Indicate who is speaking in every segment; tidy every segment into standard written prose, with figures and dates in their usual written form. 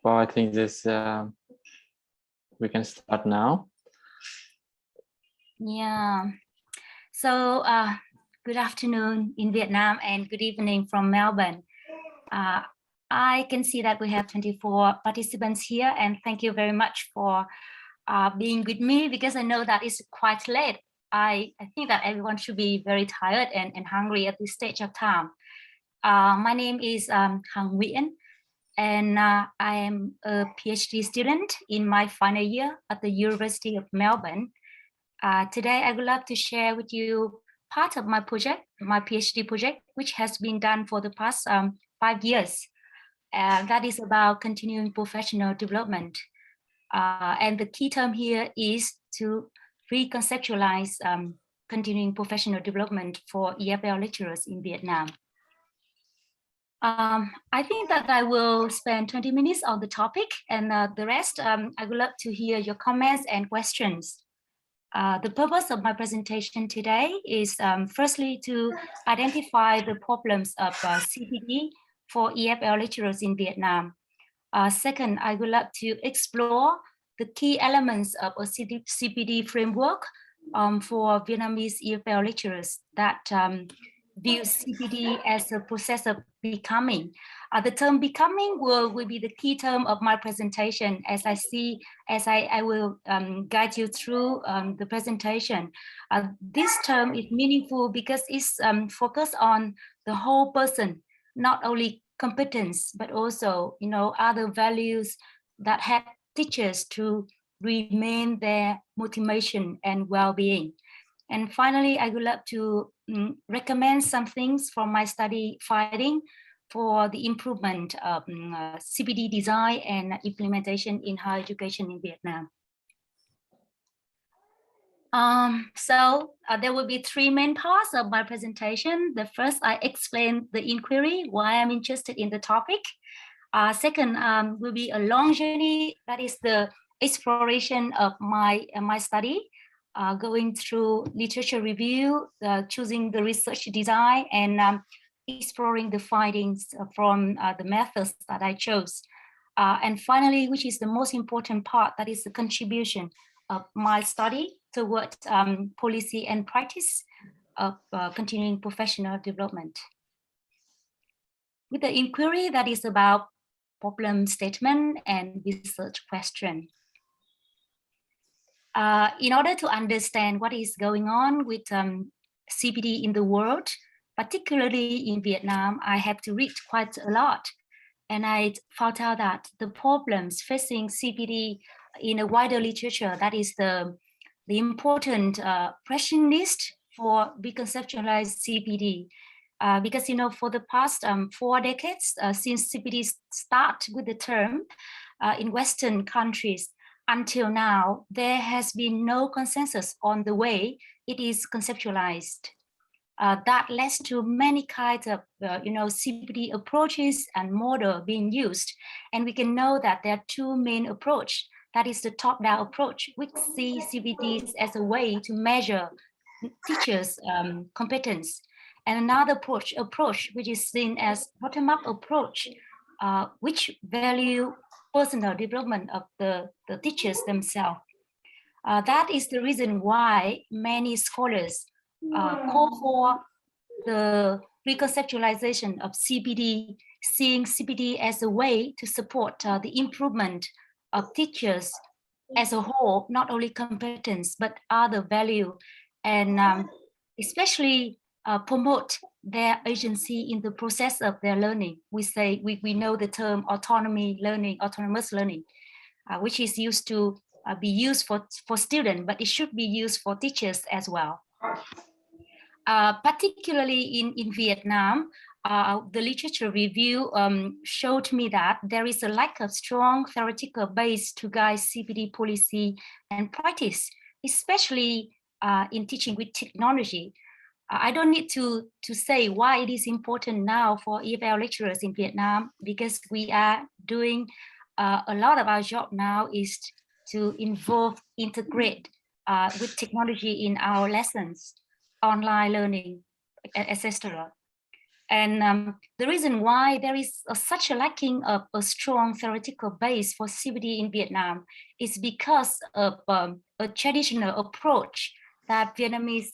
Speaker 1: Well, I think this we can start now.
Speaker 2: Yeah. So good afternoon in Vietnam and good evening from Melbourne. I can see that we have 24 participants here, and thank you very much for being with me, because I know that it's quite late. I think that everyone should be very tired and hungry at this stage of time. My name is Nguyen, and I am a PhD student in my final year at the University of Melbourne. Today, I would love to share with you part of my project, my PhD project, which has been done for the past 5 years. That is about continuing professional development. And the key term here is to reconceptualize continuing professional development for EFL lecturers in Vietnam. I think that I will spend 20 minutes on the topic, and the rest, I would love to hear your comments and questions. The purpose of my presentation today is firstly to identify the problems of CPD for EFL lecturers in Vietnam. Second, I would like to explore the key elements of a CPD framework for Vietnamese EFL lecturers that view CPD as a process of becoming. The term becoming will be the key term of my presentation as I will guide you through the presentation. This term is meaningful because it's focused on the whole person, not only competence, but also, other values that help teachers to remain their motivation and well-being. And finally, I would like to recommend some things from my study finding for the improvement of CPD design and implementation in higher education in Vietnam. So there will be 3 main parts of my presentation. The first, I explain the inquiry, why I'm interested in the topic. Second, will be a long journey, that is the exploration of my study, going through literature review, choosing the research design, and exploring the findings from the methods that I chose. And finally, which is the most important part, that is the contribution of my study towards policy and practice of continuing professional development. With the inquiry, that is about problem statement and research question. In order to understand what is going on with CPD in the world, particularly in Vietnam, I have to read quite a lot. And I found out that the problems facing CPD in a wider literature, that is the important question list for reconceptualized CPD. Because, for the past 4 decades, since CPD start with the term in Western countries, until now, there has been no consensus on the way it is conceptualized. That leads to many kinds of, CPD approaches and model being used. And we can know that there are 2 main approaches. That is the top-down approach, which sees CPDs as a way to measure teachers' competence. And another approach, which is seen as bottom-up approach, which value personal development of the teachers themselves. That is the reason why many scholars call for the reconceptualization of CPD, seeing CPD as a way to support the improvement of teachers as a whole, not only competence, but other value, and especially promote their agency in the process of their learning. We know the term autonomous learning, which is used to be used for students, but it should be used for teachers as well. Particularly in Vietnam, the literature review showed me that there is a lack of strong theoretical base to guide CPD policy and practice, especially in teaching with technology. I don't need to say why it is important now for EFL lecturers in Vietnam, because we are doing a lot of our job now is to integrate with technology in our lessons, online learning, etc. And the reason why there is such a lacking of a strong theoretical base for CPD in Vietnam is because of a traditional approach that Vietnamese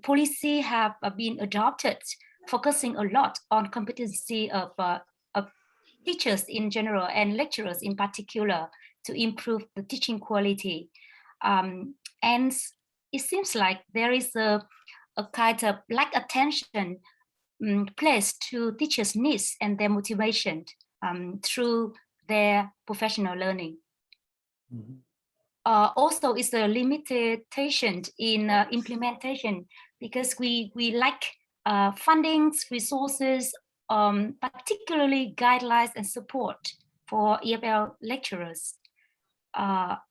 Speaker 2: policy have been adopted, focusing a lot on competency of teachers in general and lecturers in particular to improve the teaching quality. And it seems like there is a kind of lack attention placed to teachers' needs and their motivation through their professional learning.
Speaker 1: Mhm.
Speaker 2: Also, it's a limitation in implementation because we lack fundings, resources, particularly guidelines and support for EFL lecturers.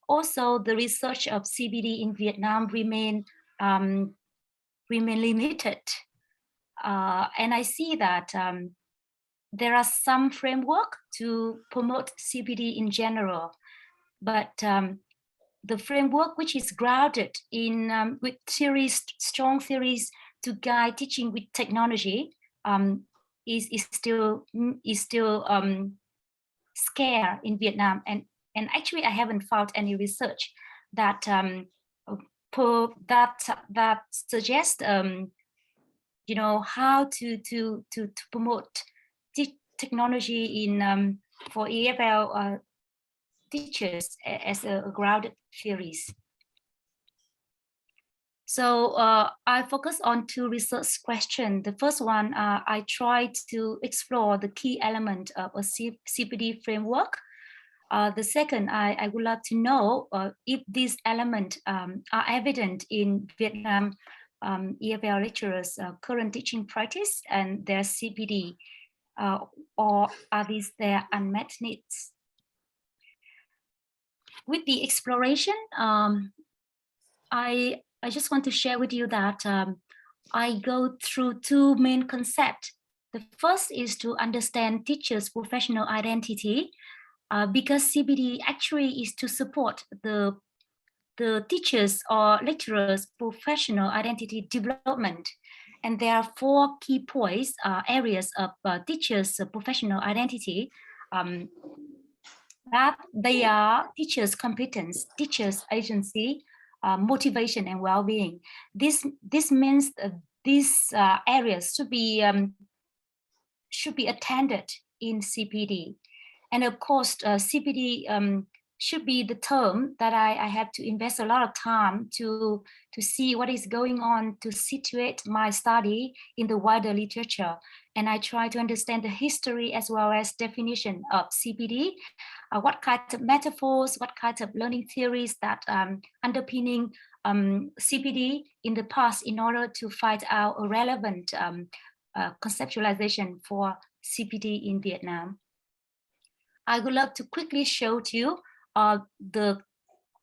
Speaker 2: Also, the research of CPD in Vietnam remain limited. And I see that there are some framework to promote CPD in general, but the framework which is grounded in with theories, strong theories to guide teaching with technology is still scarce in Vietnam, and actually I haven't found any research that that suggests you know, how to promote technology in for EFL teachers as a grounded theories. So I focus on two research questions. The first one, I tried to explore the key element of a CPD framework. The second, I would like to know if these elements are evident in Vietnam EFL lecturers' current teaching practice and their CPD, or are these their unmet needs? With the exploration, I just want to share with you that I go through two main concepts. The first is to understand teachers' professional identity, because CPD actually is to support the teachers or lecturers' professional identity development. And there are four key points, areas of teachers' professional identity, that they are teachers' competence, teachers' agency, motivation, and well-being. This means these areas should be attended in CPD. And of course, CPD should be the term that I have to invest a lot of time to see what is going on, to situate my study in the wider literature. And I try to understand the history as well as definition of CPD, what kinds of metaphors, what kinds of learning theories that underpinning CPD in the past in order to find out a relevant conceptualization for CPD in Vietnam. I would love to quickly show you the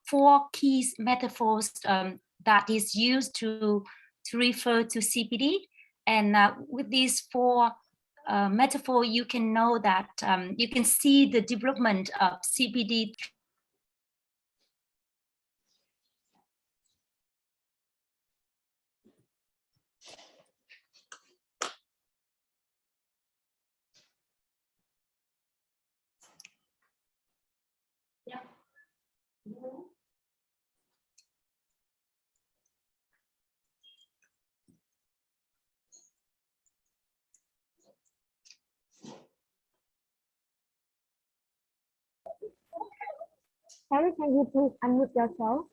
Speaker 2: four key metaphors that is used to refer to CPD. And with these four metaphors, you can know that you can see the development of CPD. Yeah.
Speaker 3: Harry, can you please unmute yourself?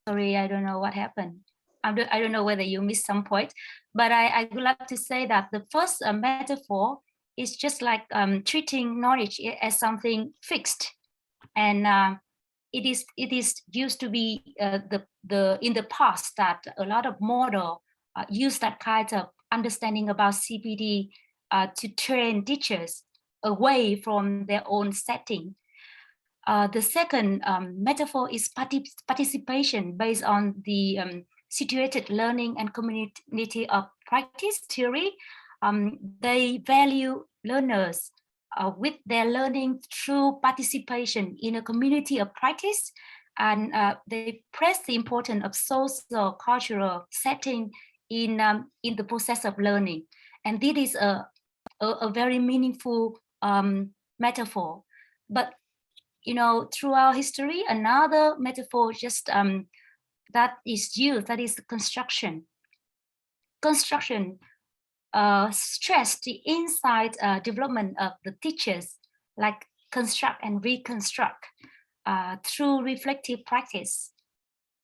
Speaker 2: Sorry, I don't know what happened. I don't know whether you missed some point, but I would like to say that the first metaphor is just like treating knowledge as something fixed, and it is used to be in the past that a lot of model use that kind of understanding about CPD to train teachers away from their own setting. The second metaphor is participation based on the situated learning and community of practice theory. They value learners with their learning through participation in a community of practice, and they press the importance of social cultural setting in the process of learning. And this is a very meaningful metaphor. But you know, throughout history, another metaphor just that is used, that is construction. Construction stress the inside development of the teachers, like construct and reconstruct through reflective practice.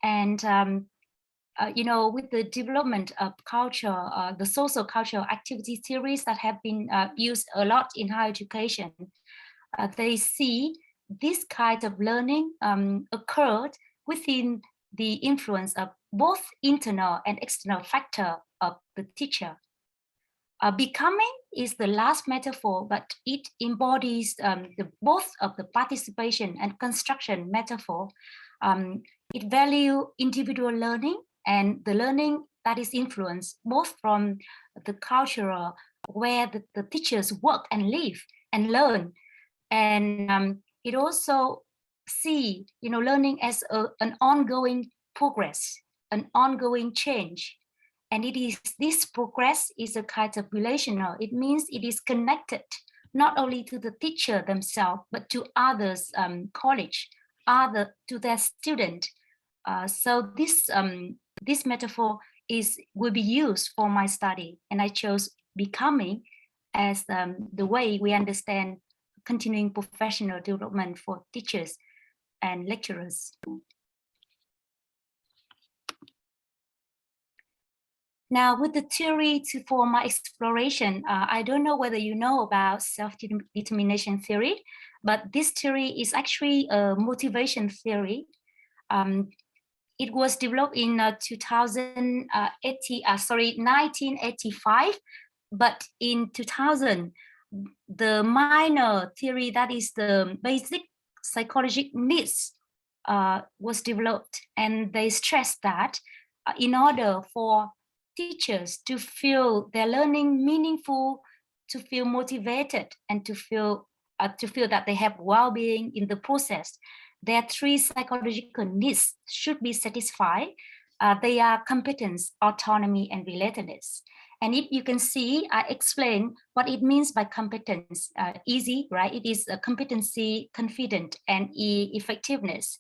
Speaker 2: And you know, with the development of culture, the social cultural activity theories that have been used a lot in higher education, they see this kind of learning occurred within the influence of both internal and external factor of the teacher. Becoming is the last metaphor, but it embodies both of the participation and construction metaphor. It values individual learning and the learning that is influenced both from the cultural where the teachers work and live and learn. And it also see, you know, learning as an ongoing progress, an ongoing change. And it is, this progress is a kind of relational. It means it is connected not only to the teacher themselves, but to others, college, to their student. So this metaphor will be used for my study, and I chose becoming as the way we understand continuing professional development for teachers and lecturers. Now, with the theory for my exploration, I don't know whether you know about self-determination theory, but this theory is actually a motivation theory. It was developed in 1985, but in 2000, the minor theory, that is the basic psychological needs, was developed, and they stressed that in order for teachers to feel their learning meaningful, to feel motivated, and to feel that they have well-being in the process, their three psychological needs should be satisfied. They are competence, autonomy, and relatedness. And if you can see, I explain what it means by competence. Easy, right? It is a competency, confident, and effectiveness.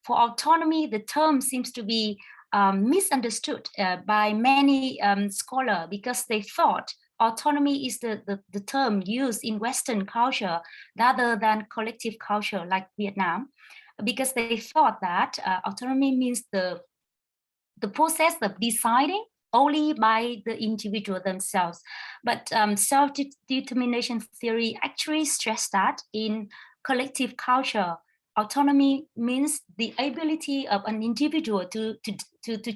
Speaker 2: For autonomy, the term seems to be misunderstood by many scholars, because they thought autonomy is the term used in Western culture rather than collective culture like Vietnam, because they thought that autonomy means the process of deciding only by the individual themselves. But self-determination theory actually stressed that in collective culture, autonomy means the ability of an individual to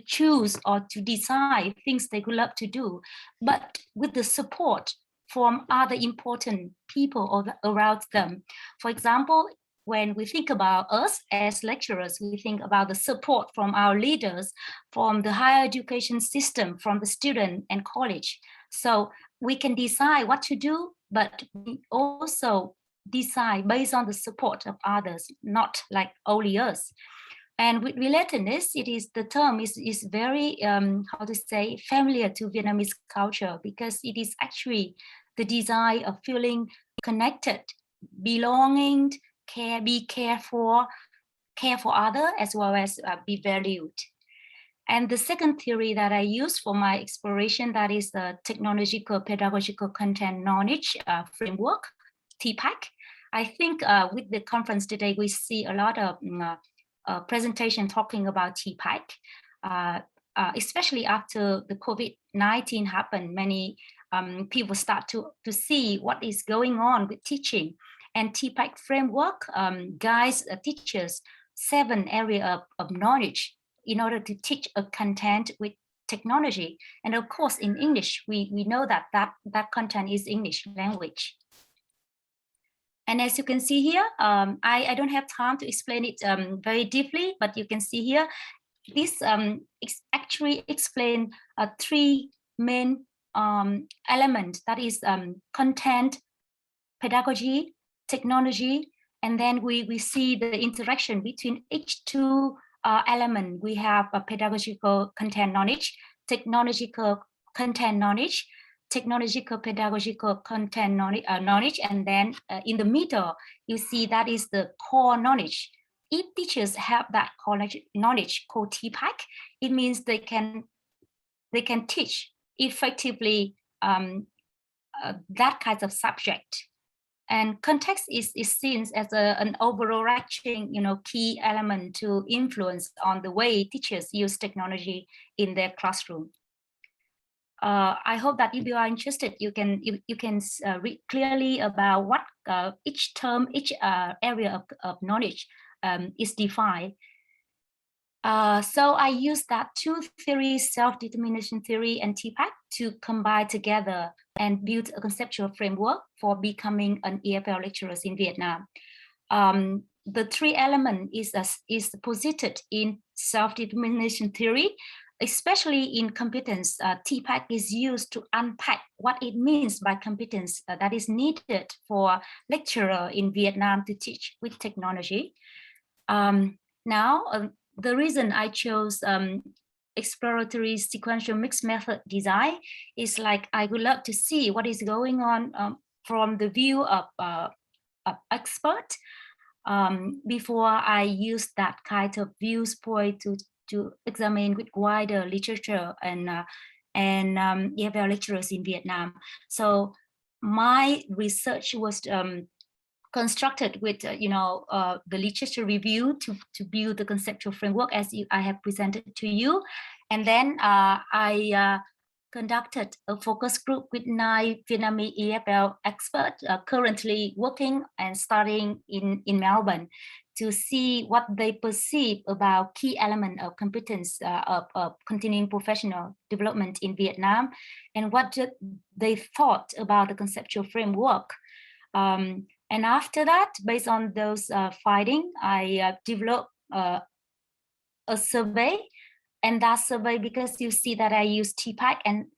Speaker 2: choose or to decide things they would love to do, but with the support from other important people around them. For example, when we think about us as lecturers, we think about the support from our leaders, from the higher education system, from the student and college. So we can decide what to do, but we also decide based on the support of others, not like only us. And with relatedness, it is, the term is very, how to say, familiar to Vietnamese culture, because it is actually the desire of feeling connected, belonging, be cared for, care for others, as well as be valued. And the second theory that I use for my exploration, that is the technological pedagogical content knowledge framework, TPAC. I think with the conference today, we see a lot of presentation talking about TPAC, especially after the COVID-19 happened. Many people start to see what is going on with teaching. And TPAC framework guides teachers 7 areas of knowledge in order to teach a content with technology. And of course, in English, we know that content is English language. And as you can see here, I don't have time to explain it very deeply, but you can see here, this actually explain 3 main elements, that is content, pedagogy, technology, and then we see the interaction between each 2 elements. We have a pedagogical content knowledge, technological content knowledge, technological, pedagogical content knowledge, and then in the middle, you see that is the core knowledge. If teachers have that core knowledge called TPAC, it means they can teach effectively that kind of subject. And context is seen as an overarching, key element to influence on the way teachers use technology in their classroom. I hope that if you are interested, you can read clearly about what each term, each area of knowledge is defined. So I use that two theories, self-determination theory and TPAC, to combine together and build a conceptual framework for becoming an EFL lecturer in Vietnam. The three elements is posited in self-determination theory, especially in competence. TPAC is used to unpack what it means by competence that is needed for lecturer in Vietnam to teach with technology. Now, the reason I chose exploratory sequential mixed method design is like I would love to see what is going on from the view of expert before I use that kind of viewpoint to examine with wider literature and EFL lecturers in Vietnam. So my research was constructed with the literature review to build the conceptual framework as I have presented to you, and then I conducted a focus group with 9 Vietnamese EFL experts currently working and studying in Melbourne to see what they perceive about key element of competence of continuing professional development in Vietnam, and what they thought about the conceptual framework. And after that, based on those findings, I developed a survey. And that survey, because you see that I use TPAC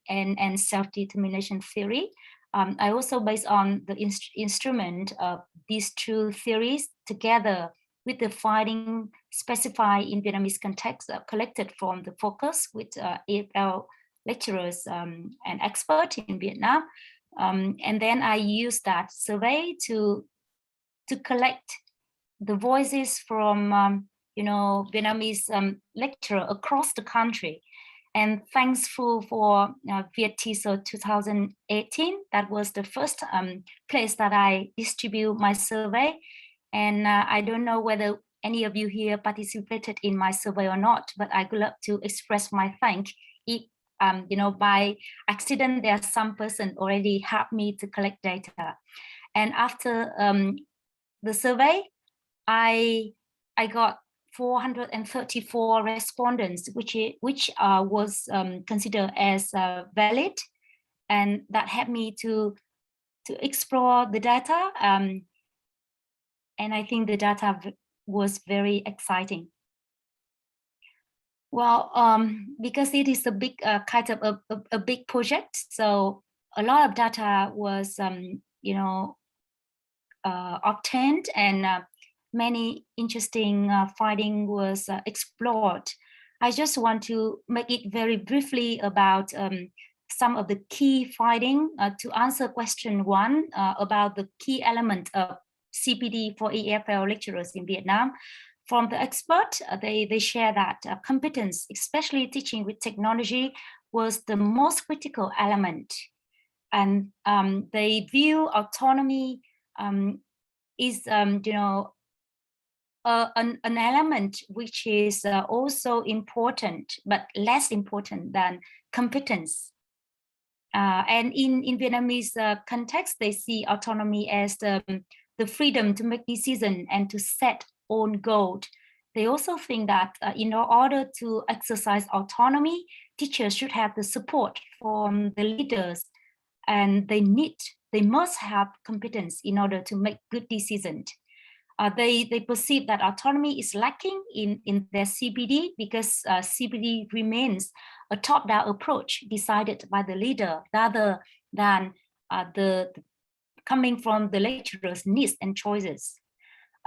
Speaker 2: and self-determination theory, I also, based on the instrument of these two theories together with the finding specified in Vietnamese context collected from the focus with EFL lecturers and experts in Vietnam. And then I use that survey to collect the voices from Vietnamese lecturer across the country. And thankful for VietTESO 2018, that was the first place that I distribute my survey. And I don't know whether any of you here participated in my survey or not, but I would love to express my thanks. If by accident, there are some person already helped me to collect data. And after the survey, I got 434 respondents, which was considered as valid, and that helped me to explore the data. And I think the data was very exciting. Well, because it is a big kind of a big project, so a lot of data was obtained, and many interesting findings was explored. I just want to make it very briefly about some of the key findings to answer question 1 about the key element of CPD for EFL lecturers in Vietnam. From the expert, they share that competence, especially teaching with technology, was the most critical element. And they view autonomy is an element which is also important, but less important than competence. And in Vietnamese context, they see autonomy as the freedom to make decisions and to set own goals. They also think that in order to exercise autonomy, teachers should have the support from the leaders, and they must have competence in order to make good decisions. They perceive that autonomy is lacking in their CPD because CPD remains a top-down approach decided by the leader rather than the coming from the lecturer's needs and choices.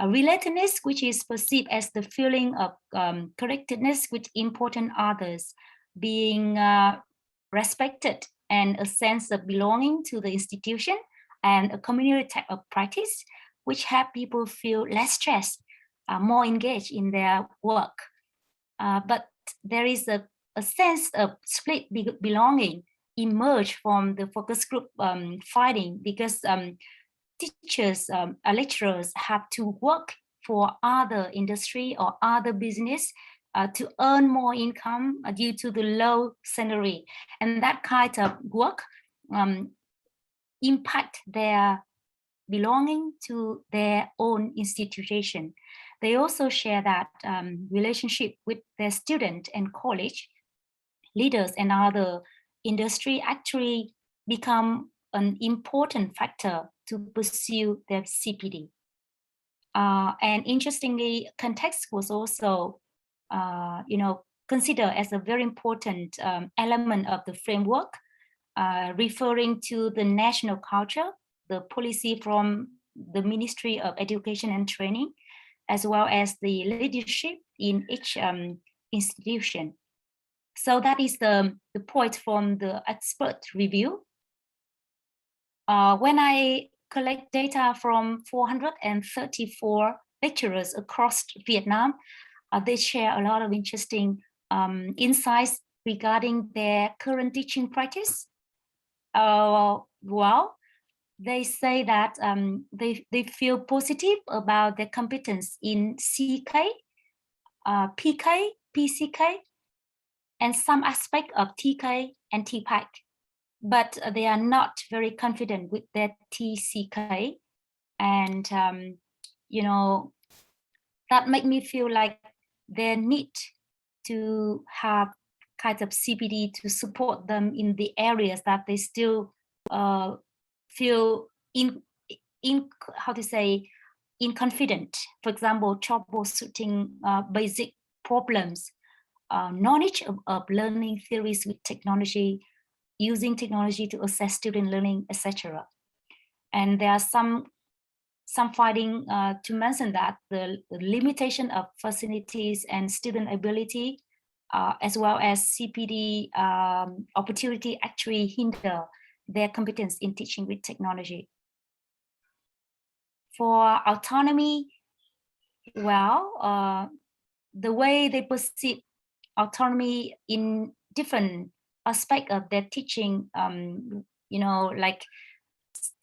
Speaker 2: Relatedness, which is perceived as the feeling of connectedness with important others, being respected and a sense of belonging to the institution and a community type of practice, which help people feel less stressed, more engaged in their work. But there is a sense of split belonging emerged from the focus group finding, because teachers, lecturers have to work for other industry or other business to earn more income due to the low salary, and that kind of work impact their belonging to their own institution. They also share that relationship with their student and college leaders and other industry actually become an important factor to pursue their CPD. And interestingly, context was also, considered as a very important element of the framework, referring to the national culture, the policy from the Ministry of Education and Training, as well as the leadership in each institution. So that is the point from the expert review. When I collect data from 434 lecturers across Vietnam, they share a lot of interesting insights regarding their current teaching practice. Well, they say that they feel positive about their competence in CK, PK, PCK, and some aspect of TK and TPAC, but they are not very confident with their TCK. And, that make me feel like they need to have kind of CPD to support them in the areas that they still feel inconfident. For example, troubleshooting basic problems, knowledge of learning theories with technology, using technology to assess student learning, etc. And there are some finding to mention that the limitation of facilities and student ability, as well as CPD opportunity, actually hinder their competence in teaching with technology. For autonomy, well, the way they perceive autonomy in different aspects of their teaching, like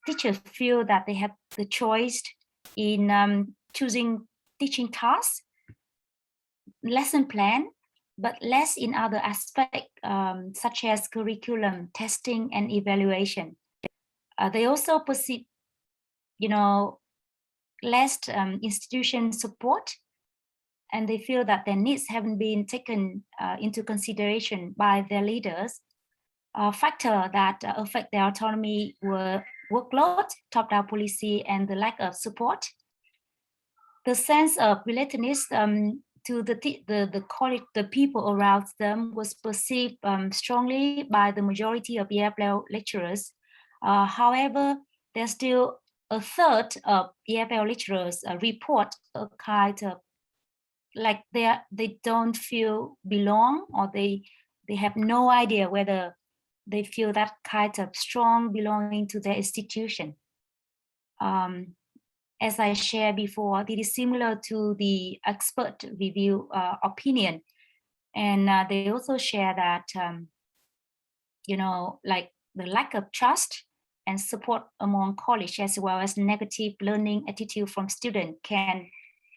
Speaker 2: teachers feel that they have the choice in choosing teaching tasks, lesson plan, but less in other aspects, such as curriculum, testing, and evaluation. They also perceive, less institution support, and they feel that their needs haven't been taken into consideration by their leaders. A factor that affect their autonomy were workload, top-down policy, and the lack of support. The sense of relatedness to the people around them was perceived strongly by the majority of EFL lecturers. However, there's still a third of EFL lecturers report a kind of like they don't feel belong, or they have no idea whether they feel that kind of strong belonging to their institution. As I shared before, it is similar to the expert review opinion. And they also share that, like the lack of trust and support among college, as well as negative learning attitude from students, can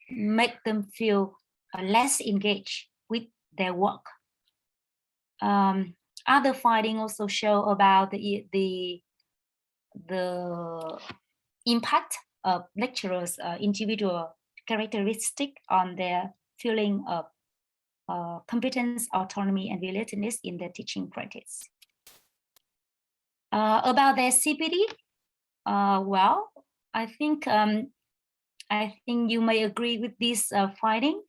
Speaker 2: make them feel less engaged with their work. Other findings also show about the impact of lecturers' individual characteristic on their feeling of competence, autonomy, and relatedness in their teaching practice. About their CPD, well, I think you may agree with this finding.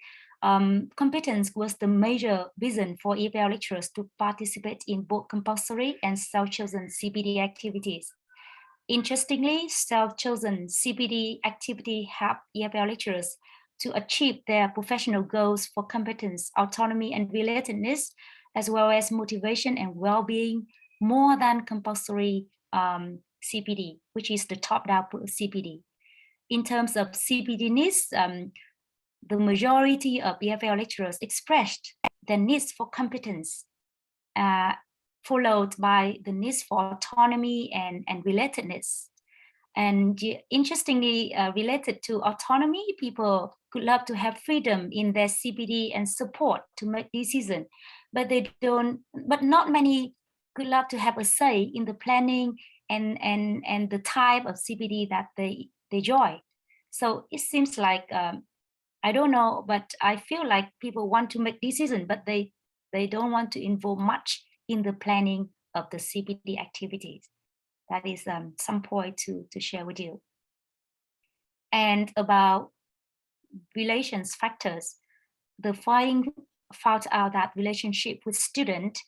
Speaker 2: Competence was the major reason for EFL lecturers to participate in both compulsory and self-chosen CPD activities. Interestingly, self-chosen CPD activity help EFL lecturers to achieve their professional goals for competence, autonomy, and relatedness, as well as motivation and well-being more than compulsory CPD, which is the top-down CPD. In terms of CPD needs, the majority of EFL lecturers expressed their needs for competence, followed by the needs for autonomy and relatedness. And interestingly, related to autonomy, people could love to have freedom in their CPD and support to make decisions, but they don't. But not many could love to have a say in the planning and the type of CPD that they join. So it seems like I don't know, but I feel like people want to make decisions, but they don't want to involve much in the planning of the CPD activities. That is some point to share with you. And about relations factors, the finding found out that relationship with student,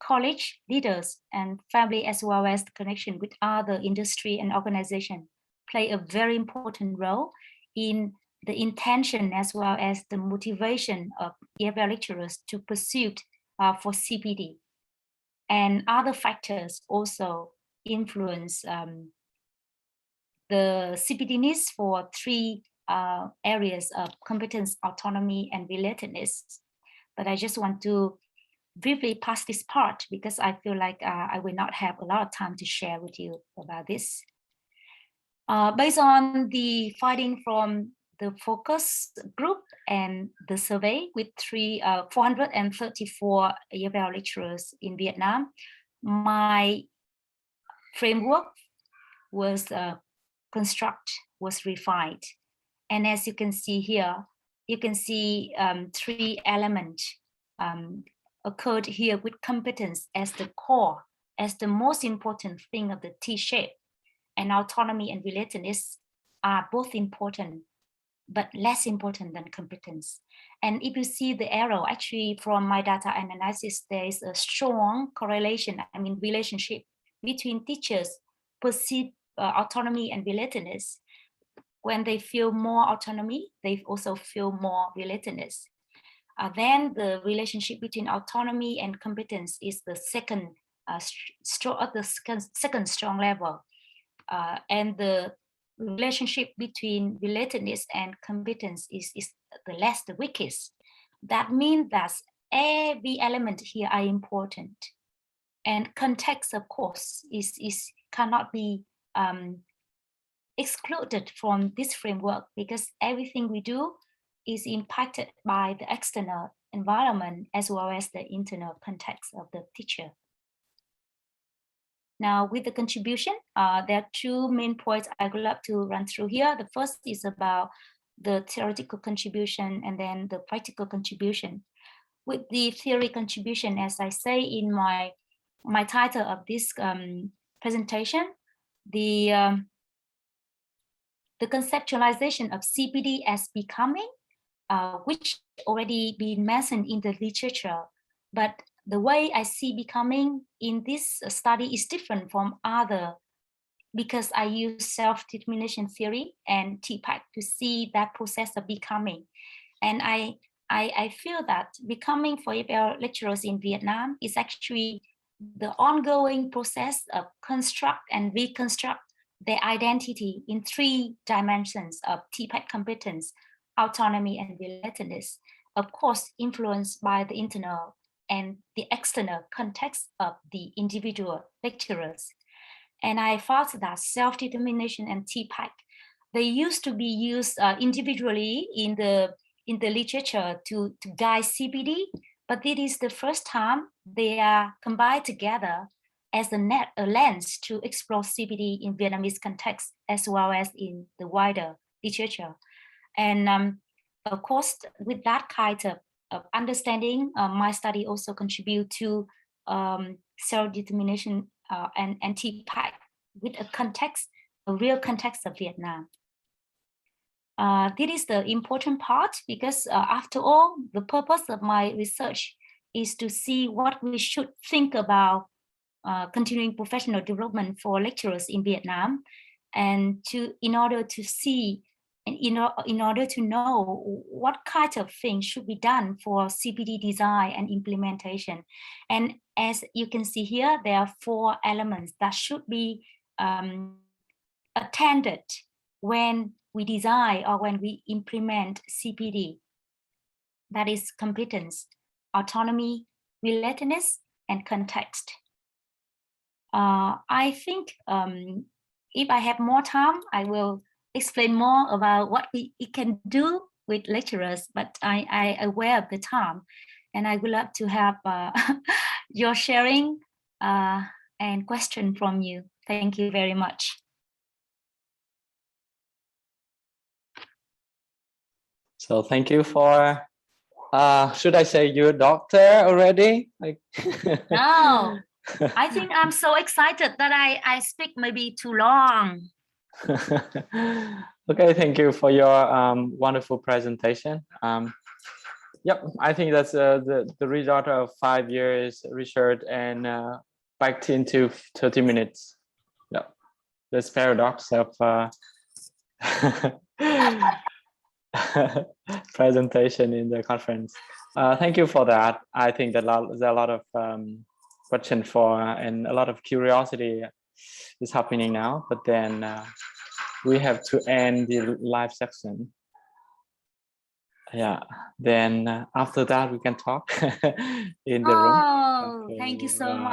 Speaker 2: college leaders, and family, as well as the connection with other industry and organization, play a very important role in the intention as well as the motivation of EFL lecturers to pursue for CPD. And other factors also influence the CPD needs for three areas of competence, autonomy, and relatedness. But I just want to briefly pass this part because I feel like I will not have a lot of time to share with you about this. Based on the finding from the focus group and the survey with 434 EFL lecturers in Vietnam, my framework was refined. And as you can see here, you can see three elements occurred here with competence as the core, as the most important thing of the T-shape. And autonomy and relatedness are both important, but less important than competence. And if you see the arrow, actually from my data analysis, there is a strong correlation, relationship between teachers perceive autonomy and relatedness. When they feel more autonomy, they also feel more relatedness. Then the relationship between autonomy and competence is the second strong level. And the relationship between relatedness and competence is the weakest. That means that every element here are important. And context, of course, cannot be excluded from this framework because everything we do is impacted by the external environment as well as the internal context of the teacher. Now, with the contribution, there are two main points I would love to run through here. The first is about the theoretical contribution and then the practical contribution. With the theory contribution, as I say in my title of this presentation, the conceptualization of CPD as becoming, which already been mentioned in the literature, but the way I see becoming in this study is different from other because I use self-determination theory and TPAC to see that process of becoming. And I feel that becoming for EFL lecturers in Vietnam is actually the ongoing process of construct and reconstruct their identity in three dimensions of TPAC competence, autonomy, and relatedness, of course, influenced by the internal and the external context of the individual lecturers. And I found that self-determination and TPAC, they used to be used individually in the literature to guide CPD, but this is the first time they are combined together as a lens to explore CPD in Vietnamese context, as well as in the wider literature. And of course, with that kind of understanding, my study also contribute to self-determination and TPAC with a real context of Vietnam. This is the important part because after all, the purpose of my research is to see what we should think about continuing professional development for lecturers in Vietnam, and in order to see and in order to know what kind of things should be done for CPD design and implementation. And as you can see here, there are 4 elements that should be attended when we design or when we implement CPD. That is competence, autonomy, relatedness, and context. I think if I have more time, I will explain more about what we can do with lecturers, but I aware of the time, and I would love to have your sharing and question from you. Thank you very much.
Speaker 1: So thank you for, should I say you're a doctor already? Like
Speaker 2: No, I think I'm so excited that I speak maybe too long.
Speaker 1: Okay, thank you for your wonderful presentation. Yep, I think that's the result of 5 years research and packed into 30 minutes. Yep, this paradox of presentation in the conference. Thank you for that. I think that there's a lot of question for and a lot of curiosity is happening now, but then we have to end the live section. Yeah, then after that we can talk in the room.
Speaker 2: Oh, thank you so much.